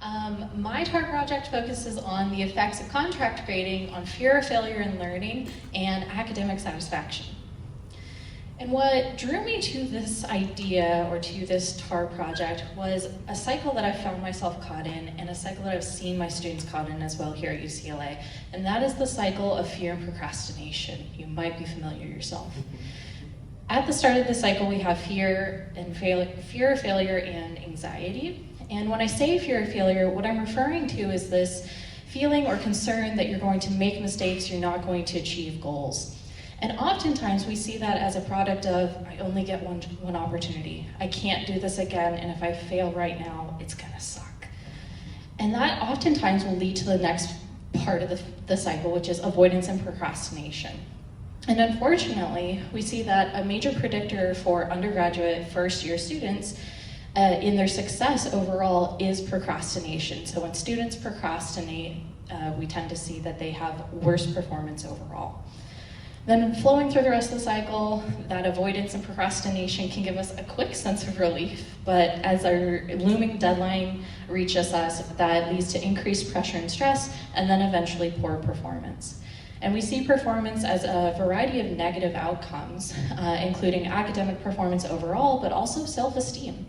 My TAR project focuses on the effects of contract grading on fear of failure in learning and academic satisfaction. And what drew me to this idea, or to this TAR project, was a cycle that I found myself caught in, and a cycle that I've seen my students caught in as well here at UCLA, and that is the cycle of fear and procrastination. You might be familiar yourself. At the start of the cycle, we have fear of failure and anxiety. And when I say fear of failure, what I'm referring to is this feeling or concern that you're going to make mistakes, you're not going to achieve goals. And oftentimes we see that as a product of, I only get one opportunity. I can't do this again, and if I fail right now, it's gonna suck. And that oftentimes will lead to the next part of the cycle, which is avoidance and procrastination. And unfortunately, we see that a major predictor for undergraduate first-year students in their success overall is procrastination. So when students procrastinate, we tend to see that they have worse performance overall. Then flowing through the rest of the cycle, that avoidance and procrastination can give us a quick sense of relief, but as our looming deadline reaches us, that leads to increased pressure and stress, and then eventually poor performance. And we see performance as a variety of negative outcomes, including academic performance overall, but also self-esteem.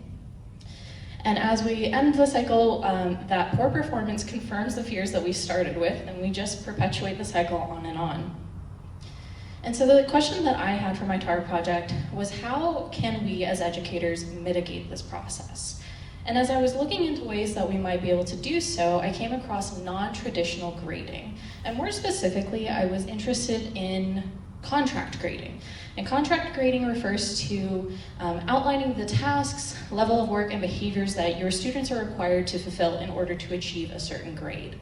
And as we end the cycle, that poor performance confirms the fears that we started with, and we just perpetuate the cycle on and on. And so the question that I had for my TAR project was, how can we as educators mitigate this process? And as I was looking into ways that we might be able to do so, I came across non-traditional grading. And more specifically, I was interested in contract grading. And contract grading refers to outlining the tasks, level of work, and behaviors that your students are required to fulfill in order to achieve a certain grade.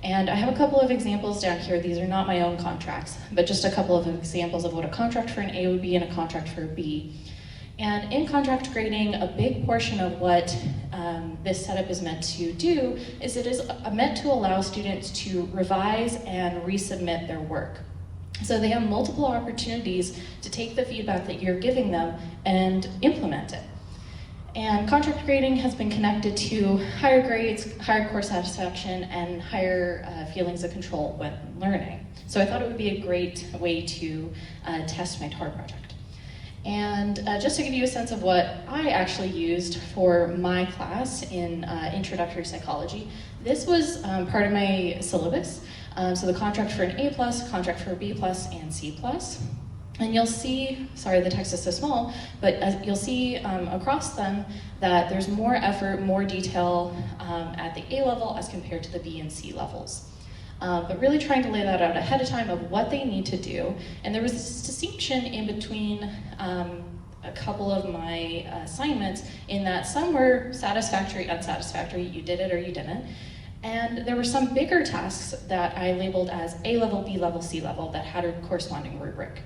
And I have a couple of examples down here. These are not my own contracts, but just a couple of examples of what a contract for an A would be and a contract for a B. And in contract grading, a big portion of what this setup is meant to do is it is meant to allow students to revise and resubmit their work. So they have multiple opportunities to take the feedback that you're giving them and implement it. And contract grading has been connected to higher grades, higher course satisfaction, and higher feelings of control when learning. So I thought it would be a great way to test my TAR project. And just to give you a sense of what I actually used for my class in introductory psychology, this was part of my syllabus. So the contract for an A+, contract for a B+, and C+. And you'll see, sorry the text is so small, but you'll see across them that there's more effort, more detail at the A level as compared to the B and C levels. But really trying to lay that out ahead of time of what they need to do. And there was this distinction in between a couple of my assignments in that some were satisfactory, unsatisfactory, you did it or you didn't. And there were some bigger tasks that I labeled as A level, B level, C level that had a corresponding rubric.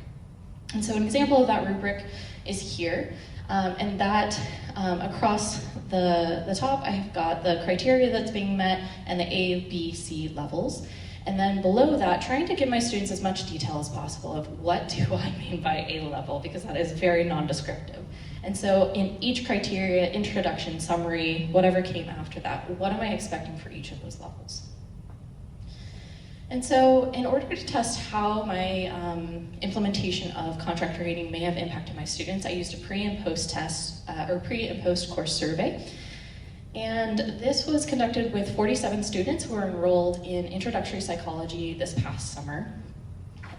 And so an example of that rubric is here, and that across the top I've got the criteria that's being met and the A, B, C levels. And then below that, trying to give my students as much detail as possible of what do I mean by A level, because that is very non-descriptive. And so in each criteria, introduction, summary, whatever came after that, what am I expecting for each of those levels? And so in order to test how my implementation of contract grading may have impacted my students, I used a pre and post test, or pre and post course survey. And this was conducted with 47 students who were enrolled in introductory psychology this past summer.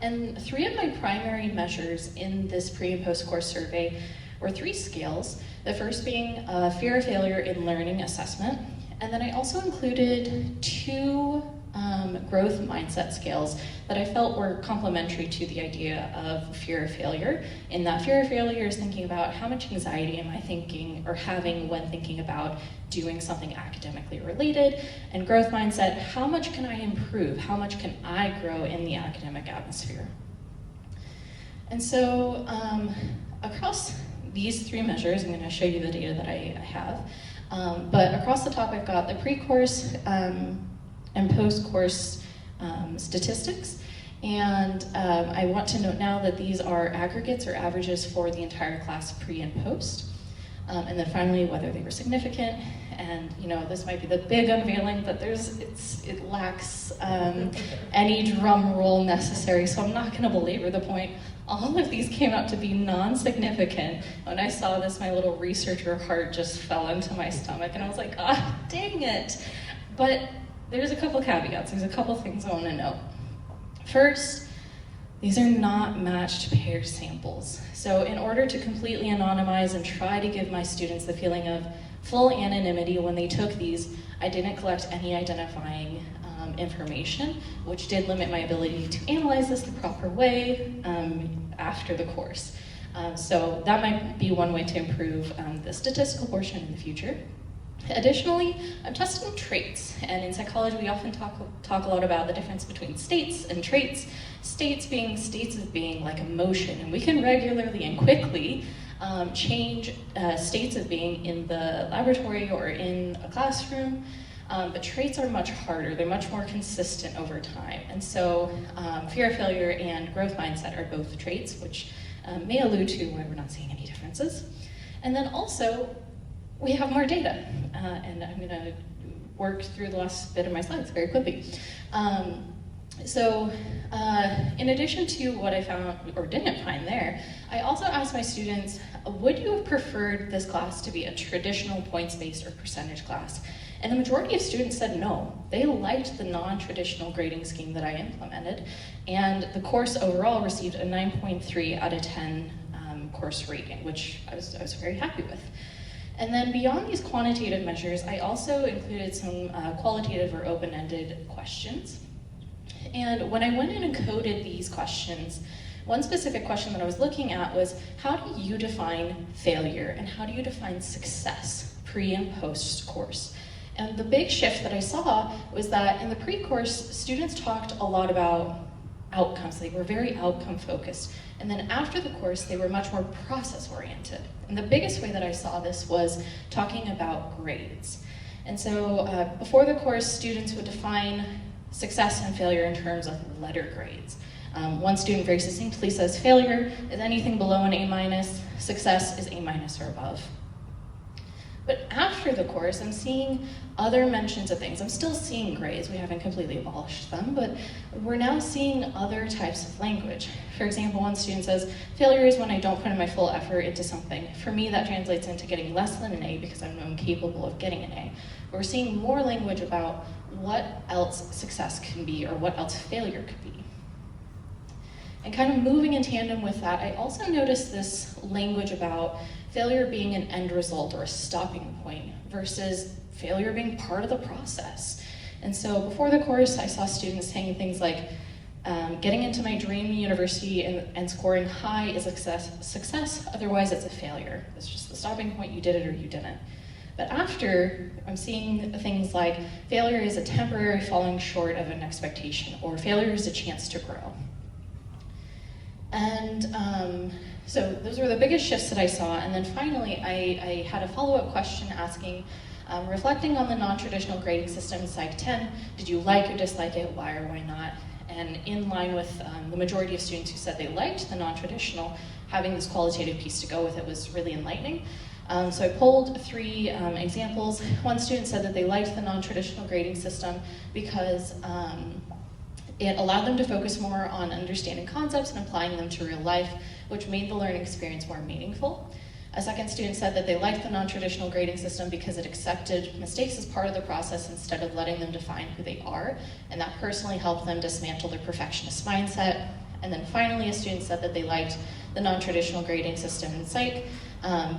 And 3 of my primary measures in this pre and post course survey were 3 scales. The first being fear of failure in learning assessment. And then I also included 2 growth mindset scales that I felt were complementary to the idea of fear of failure. In that fear of failure is thinking about how much anxiety am I thinking or having when thinking about doing something academically related, and growth mindset, how much can I improve? How much can I grow in the academic atmosphere? And so across these 3 measures, I'm going to show you the data that I have, but across the top I've got the pre-course and post-course statistics. And I want to note now that these are aggregates or averages for the entire class pre and post. and then finally whether they were significant. And this might be the big unveiling, but it lacks any drum roll necessary, so I'm not gonna belabor the point. All of these came out to be non-significant. When I saw this, my little researcher heart just fell into my stomach, and I was like, ah, dang it. But there's a couple caveats, there's a couple things I wanna note. First, these are not matched pair samples. So in order to completely anonymize and try to give my students the feeling of full anonymity when they took these, I didn't collect any identifying information, which did limit my ability to analyze this the proper way after the course. So that might be one way to improve the statistical portion in the future. Additionally, I'm testing traits, and in psychology we often talk a lot about the difference between states and traits. States of being like emotion, and we can regularly and quickly change states of being in the laboratory or in a classroom, but traits are much harder. They're much more consistent over time. And so fear of failure and growth mindset are both traits, which may allude to why we're not seeing any differences. And then also, we have more data, and I'm gonna work through the last bit of my slides very quickly. In addition to what I found or didn't find there, I also asked my students, would you have preferred this class to be a traditional points-based or percentage class? And the majority of students said no. They liked the non-traditional grading scheme that I implemented, and the course overall received a 9.3 out of 10 course rating, which I was very happy with. And then beyond these quantitative measures, I also included some qualitative or open-ended questions. And when I went in and coded these questions, one specific question that I was looking at was, how do you define failure and how do you define success pre and post course? And the big shift that I saw was that in the pre-course, students talked a lot about outcomes. They were very outcome focused. And then after the course, they were much more process oriented. And the biggest way that I saw this was talking about grades. And so before the course, students would define success and failure in terms of letter grades. One student very succinctly says failure is anything below an A-, success is A- or above. But after the course, I'm seeing other mentions of things. I'm still seeing grades, we haven't completely abolished them, but we're now seeing other types of language. For example, one student says, failure is when I don't put in my full effort into something. For me, that translates into getting less than an A because I'm incapable of getting an A. We're seeing more language about what else success can be or what else failure could be. And kind of moving in tandem with that, I also noticed this language about failure being an end result or a stopping point versus failure being part of the process. And so before the course, I saw students saying things like, getting into my dream university and scoring high is a success, otherwise it's a failure. It's just the stopping point, you did it or you didn't. But after, I'm seeing things like failure is a temporary falling short of an expectation, or failure is a chance to grow. And so those were the biggest shifts that I saw. And then finally, I had a follow-up question asking, reflecting on the non-traditional grading system in Psych 10, did you like or dislike it? Why or why not? And in line with the majority of students who said they liked the non-traditional, having this qualitative piece to go with it was really enlightening. So I pulled 3 examples. One student said that they liked the non-traditional grading system because it allowed them to focus more on understanding concepts and applying them to real life, which made the learning experience more meaningful. A second student said that they liked the non-traditional grading system because it accepted mistakes as part of the process instead of letting them define who they are, and that personally helped them dismantle their perfectionist mindset. And then finally, a student said that they liked the non-traditional grading system in psych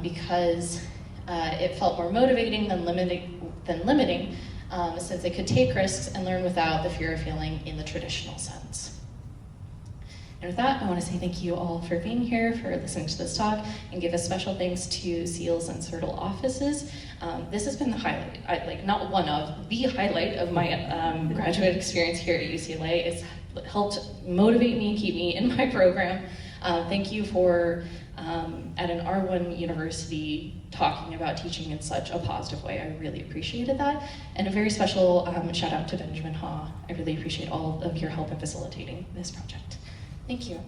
because it felt more motivating than limiting since they could take risks and learn without the fear of failing in the traditional sense. And with that, I want to say thank you all for being here, for listening to this talk, and give a special thanks to SEALS and CERTL offices. This has been the highlight, not one of, the highlight of my graduate experience here at UCLA. It's helped motivate me and keep me in my program. Thank you for, at an R1 university, talking about teaching in such a positive way. I really appreciated that. And a very special shout out to Benjamin Ha. I really appreciate all of your help in facilitating this project. Thank you.